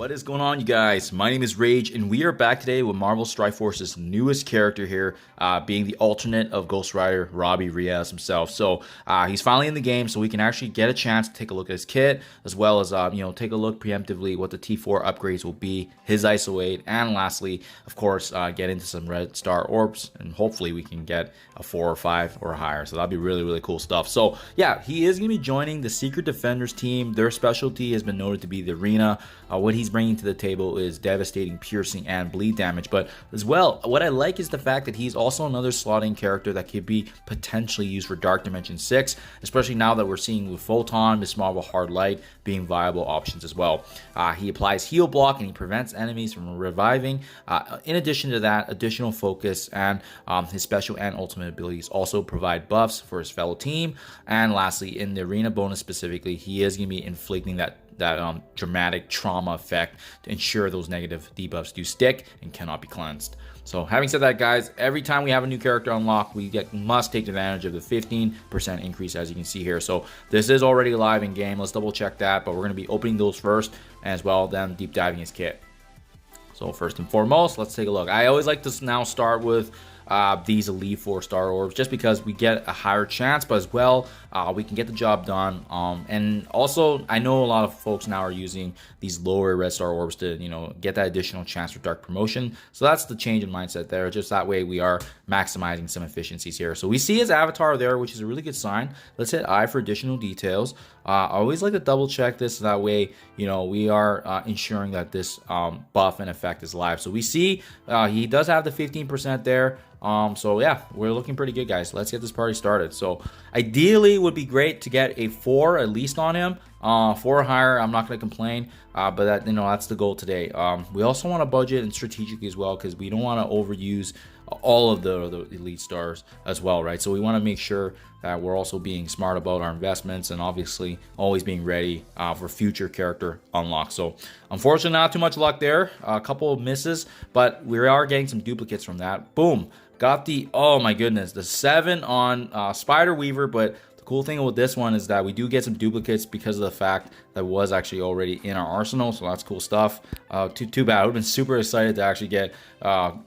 What is going on, you guys? My name is Rayge, and we are back today with Marvel Strike Force's newest character here, being the alternate of Ghost Rider, Robbie himself. So he's finally in the game, so we can actually get a chance to take a look at his kit, as well as take a look preemptively what the T4 upgrades will be, his Iso-8, and lastly, of course, get into some red star orbs, and hopefully we can get a 4 or 5 or higher. So that'll be really cool stuff. So yeah, he is gonna be joining the Secret Defenders team. Their specialty has been noted to be the arena. What he's bringing to the table is devastating, piercing, and bleed damage. But as well, what I like is the fact that he's also another slotting character that could be potentially used for Dark Dimension 6, especially now that we're seeing with Photon, Miss Marvel, Hard Light being viable options as well. He applies heal block and he prevents enemies from reviving. In addition to that, additional focus and his special and ultimate abilities also provide buffs for his fellow team. And lastly, in the arena bonus specifically, he is going to be inflicting that dramatic trauma effect to ensure those negative debuffs do stick and cannot be cleansed. So having said that, guys, every time we have a new character unlocked, we must take advantage of the 15% increase, as you can see here. So this is already live in game. Let's double check that, but we're going to be opening those first, and as well then deep diving his kit. So first and foremost, let's take a look. I always like to now start with these Elite 4 Star Orbs, just because we get a higher chance, but as well, we can get the job done. And also, I know a lot of folks now are using these lower Red Star Orbs to, get that additional chance for Dark Promotion. So that's the change in mindset there. Just that way we are maximizing some efficiencies here. So we see his avatar there, which is a really good sign. Let's hit I for additional details. I always like to double check this, so that way, we are ensuring that this buff and effect is live. So we see he does have the 15% there. So yeah, we're looking pretty good, guys. Let's get this party started. So ideally, it would be great to get a 4 at least on him. 4 or higher, I'm not going to complain, but that, that's the goal today. We also want to budget and strategically as well, because we don't want to overuse all of the elite stars as well, right? So we want to make sure that we're also being smart about our investments, and obviously always being ready for future character unlocks. So unfortunately, not too much luck there. A couple of misses, but we are getting some duplicates from that. Boom. Got the, oh my goodness, the 7 on Spider Weaver. But the cool thing with this one is that we do get some duplicates because of the fact that it was actually already in our arsenal. So that's cool stuff. Too bad. I would have been super excited to actually get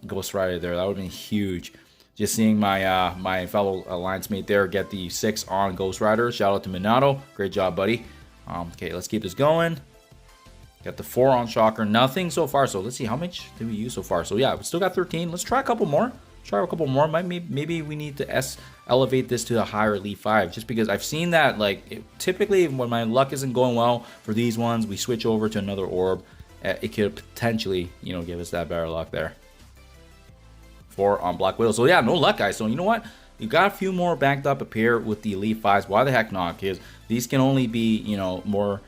Ghost Rider there. That would have been huge. Just seeing my my fellow alliance mate there get the 6 on Ghost Rider. Shout out to Minato. Great job, buddy. Okay, let's keep this going. Got the 4 on Shocker. Nothing so far. So let's see, how much did we use so far? So yeah, we still got 13. Let's try a couple more. Maybe we need to elevate this to a higher Elite 5, just because I've seen that, like, typically when my luck isn't going well for these ones, we switch over to another orb. It could potentially, give us that better luck there. 4 on Black Widow. So yeah, no luck, guys. So you know what? You got a few more banked up here with the Elite 5s. Why the heck not? Because these can only be, more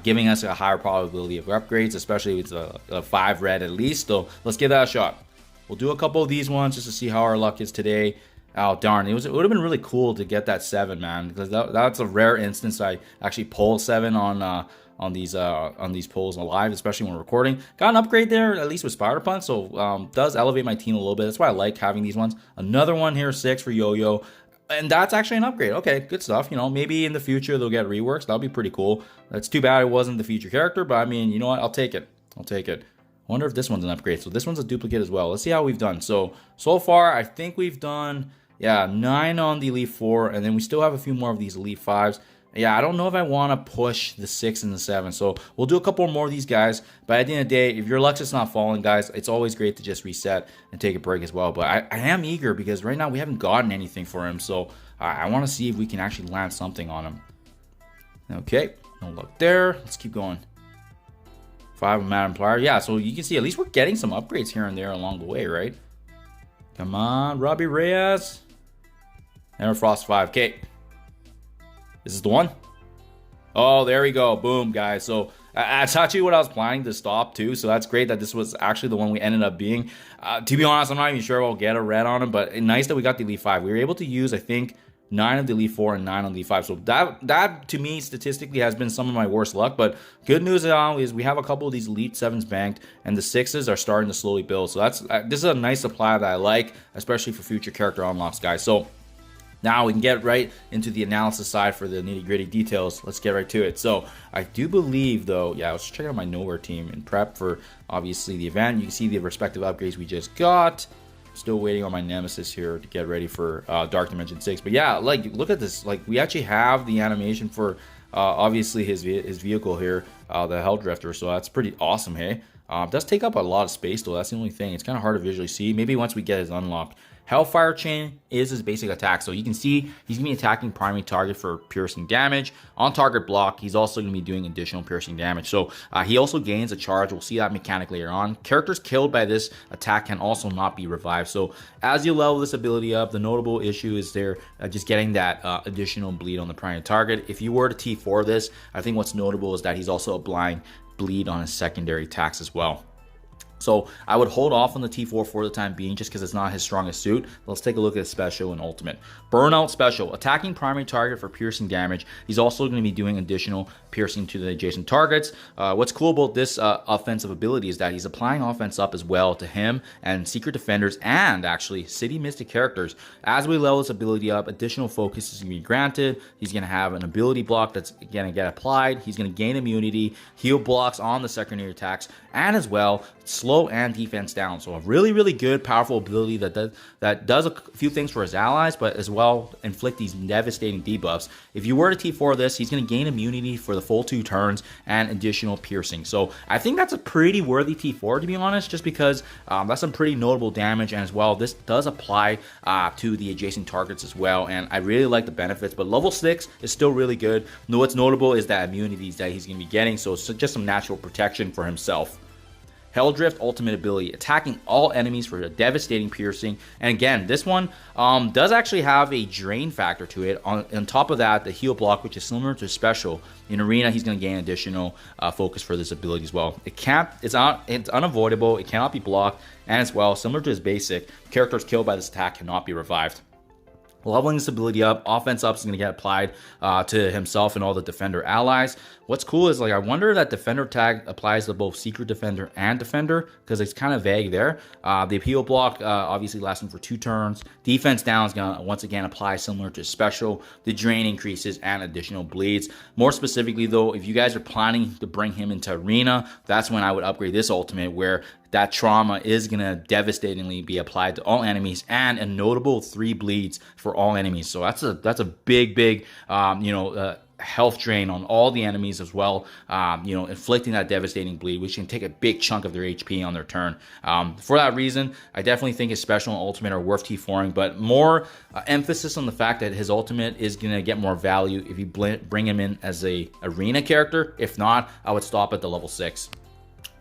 giving us a higher probability of upgrades, especially if it's a 5 red at least. So let's give that a shot. We'll do a couple of these ones just to see how our luck is today. Oh, darn. It would have been really cool to get that 7, man, because that's a rare instance I actually pull 7 on these pulls live, especially when we're recording. Got an upgrade there, at least with Spider Punch, so does elevate my team a little bit. That's why I like having these ones. Another one here, 6 for Yo-Yo. And that's actually an upgrade. Okay, good stuff. Maybe in the future they'll get reworks. That'll be pretty cool. That's too bad it wasn't the feature character, but I mean, you know what? I'll take it. I wonder if this one's an upgrade. So this one's a duplicate as well. Let's see how we've done. So far, I think we've done, 9 on the Elite 4, and then we still have a few more of these Elite 5s. Yeah, I don't know if I want to push the 6 and the 7. So we'll do a couple more of these guys. But at the end of the day, if your luck's just not falling, guys, it's always great to just reset and take a break as well. But I am eager, because right now we haven't gotten anything for him. So I want to see if we can actually land something on him. Okay, no luck there. Let's keep going. 5 of Madam Plier. Yeah, so you can see at least we're getting some upgrades here and there along the way, right? Come on, Robbie Reyes. And Frost 5. Okay. This is the one. Oh, there we go. Boom, guys. So that's actually what I was planning to stop too. So that's great that this was actually the one we ended up being. To be honest, I'm not even sure we'll get a red on him, but nice that we got the Elite 5. We were able to use, I think, 9 of the Elite 4 and 9 on the Elite 5. So that to me statistically has been some of my worst luck. But good news is we have a couple of these Elite 7s banked, and the 6s are starting to slowly build. So this is a nice supply that I like, especially for future character unlocks, guys. So Now we can get right into the analysis side for the nitty gritty details. Let's get right to it. So I do believe though, yeah, I was checking out my Nowhere team in prep for obviously the event. You can see the respective upgrades we just got. Still waiting on my Nemesis here to get ready for Dark Dimension 6. But yeah, like look at this. Like we actually have the animation for obviously his vehicle here, the Hell Drifter. So that's pretty awesome, hey? It does take up a lot of space though. That's the only thing. It's kind of hard to visually see. Maybe once we get his unlock. Hellfire Chain is his basic attack. So you can see he's going to be attacking primary target for piercing damage. On target block, he's also going to be doing additional piercing damage. So he also gains a charge. We'll see that mechanic later on. Characters killed by this attack can also not be revived. So as you level this ability up, the notable issue is there just getting that additional bleed on the primary target. If you were to T4 this, I think what's notable is that he's also applying bleed on his secondary attacks as well. So I would hold off on the T4 for the time being just because it's not his strongest suit. Let's take a look at special and ultimate. Burnout special, attacking primary target for piercing damage. He's also going to be doing additional piercing to the adjacent targets. What's cool about this offensive ability is that he's applying offense up as well to him and Secret Defenders and actually City Mystic characters. As we level this ability up, additional focus is going to be granted. He's going to have an ability block that's going to get applied. He's going to gain immunity, heal blocks on the secondary attacks, and as well slow and defense down. So a really, really good, powerful ability that does a few things for his allies, but as well inflict these devastating debuffs. If you were to T4 this, he's going to gain immunity for the full 2 turns and additional piercing. So I think that's a pretty worthy T4 to be honest, just because that's some pretty notable damage, and as well this does apply to the adjacent targets as well, and I really like the benefits. But level 6 is still really good. What's notable is that immunities that he's going to be getting, so it's just some natural protection for himself. Helldrift ultimate ability, attacking all enemies for a devastating piercing. And again, this one does actually have a drain factor to it. On top of that, the heal block, which is similar to special. In arena, he's going to gain additional focus for this ability as well. It's unavoidable. It cannot be blocked, and as well, similar to his basic, characters killed by this attack cannot be revived. Leveling this ability up, offense up is going to get applied to himself and all the defender allies. What's cool is, like, I wonder if that defender tag applies to both Secret Defender and Defender, because it's kind of vague there. The appeal block obviously lasting for 2 turns. Defense down is going to once again apply similar to special. The drain increases and additional bleeds. More specifically though, if you guys are planning to bring him into arena, that's when I would upgrade this ultimate, where that trauma is going to devastatingly be applied to all enemies, and a notable 3 bleeds for all enemies. So that's a big health drain on all the enemies as well, inflicting that devastating bleed, which can take a big chunk of their HP on their turn. For that reason, I definitely think his special and ultimate are worth T4ing, but more emphasis on the fact that his ultimate is going to get more value if you bring him in as a arena character. If not, I would stop at the level 6.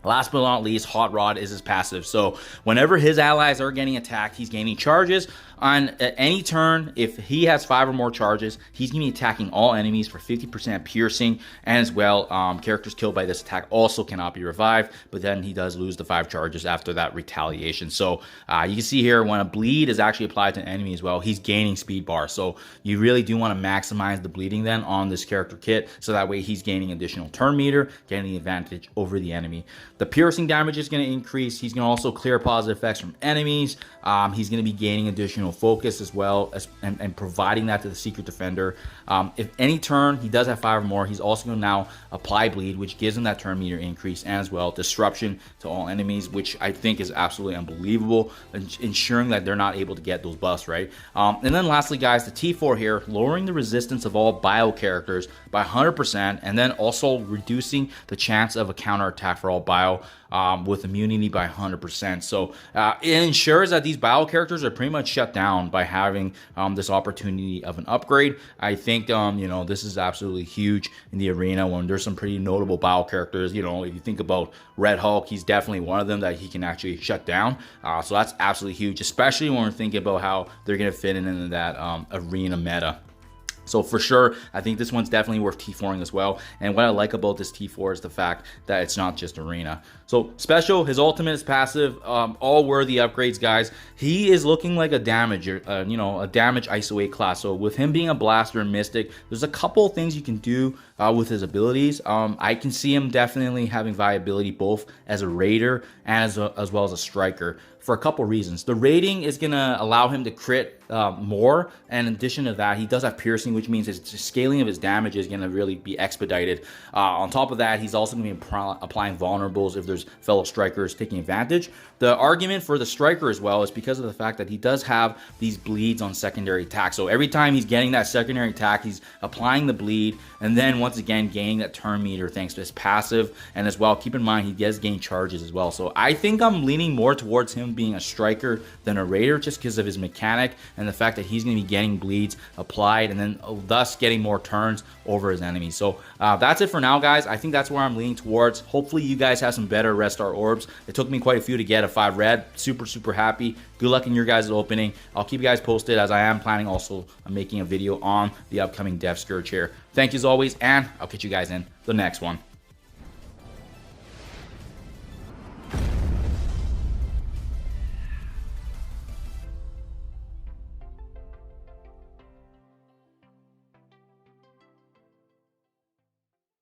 Last but not least, Hot Rod is his passive. So whenever his allies are getting attacked, he's gaining charges. On any turn, if he has 5 or more charges, he's going to be attacking all enemies for 50% piercing. And as well, characters killed by this attack also cannot be revived, but then he does lose the 5 charges after that retaliation. So you can see here, when a bleed is actually applied to an enemy as well, he's gaining speed bar. So you really do want to maximize the bleeding then on this character kit, so that way he's gaining additional turn meter, getting the advantage over the enemy. The piercing damage is going to increase. He's going to also clear positive effects from enemies. He's going to be gaining additional focus as well, and providing that to the Secret Defender. If any turn he does have 5 or more, he's also going to now apply bleed, which gives him that turn meter increase, and as well disruption to all enemies, which I think is absolutely unbelievable, ensuring that they're not able to get those buffs, right? And then lastly, guys, the T4 here, lowering the resistance of all bio characters by 100%, and then also reducing the chance of a counter attack for all bio with immunity by 100%. So it ensures that these bio characters are pretty much shut down by having this opportunity of an upgrade. I think this is absolutely huge in the arena when there's some pretty notable bio characters. If you think about Red Hulk, he's definitely one of them that he can actually shut down. So that's absolutely huge, especially when we're thinking about how they're going to fit into that arena meta. So for sure, I think this one's definitely worth T4ing as well. And what I like about this T4 is the fact that it's not just arena. So special, his ultimate is passive, all worthy upgrades, guys. He is looking like a damage, a damage Iso-8 class. So with him being a blaster and mystic, there's a couple of things you can do with his abilities. I can see him definitely having viability both as a raider and as well as a striker. for a couple reasons. The rating is going to allow him to crit more, and in addition to that, he does have piercing, which means his scaling of his damage is going to really be expedited. On top of that, he's also going to be applying vulnerables if there's fellow strikers taking advantage. The argument for the striker as well is because of the fact that he does have these bleeds on secondary attack. So every time he's getting that secondary attack, he's applying the bleed, and then once again gaining that turn meter thanks to his passive. And as well, keep in mind he does gain charges as well. So I think I'm leaning more towards him being a striker than a raider, just because of his mechanic and the fact that he's going to be getting bleeds applied and then thus getting more turns over his enemies. So that's it for now, guys. I think that's where I'm leaning towards. Hopefully you guys have some better red star orbs. It took me quite a few to get a 5 red. Super happy. Good luck in your guys' opening. I'll keep you guys posted, as I am planning also on making a video on the upcoming Death Scourge here. Thank you as always, and I'll catch you guys in the next one.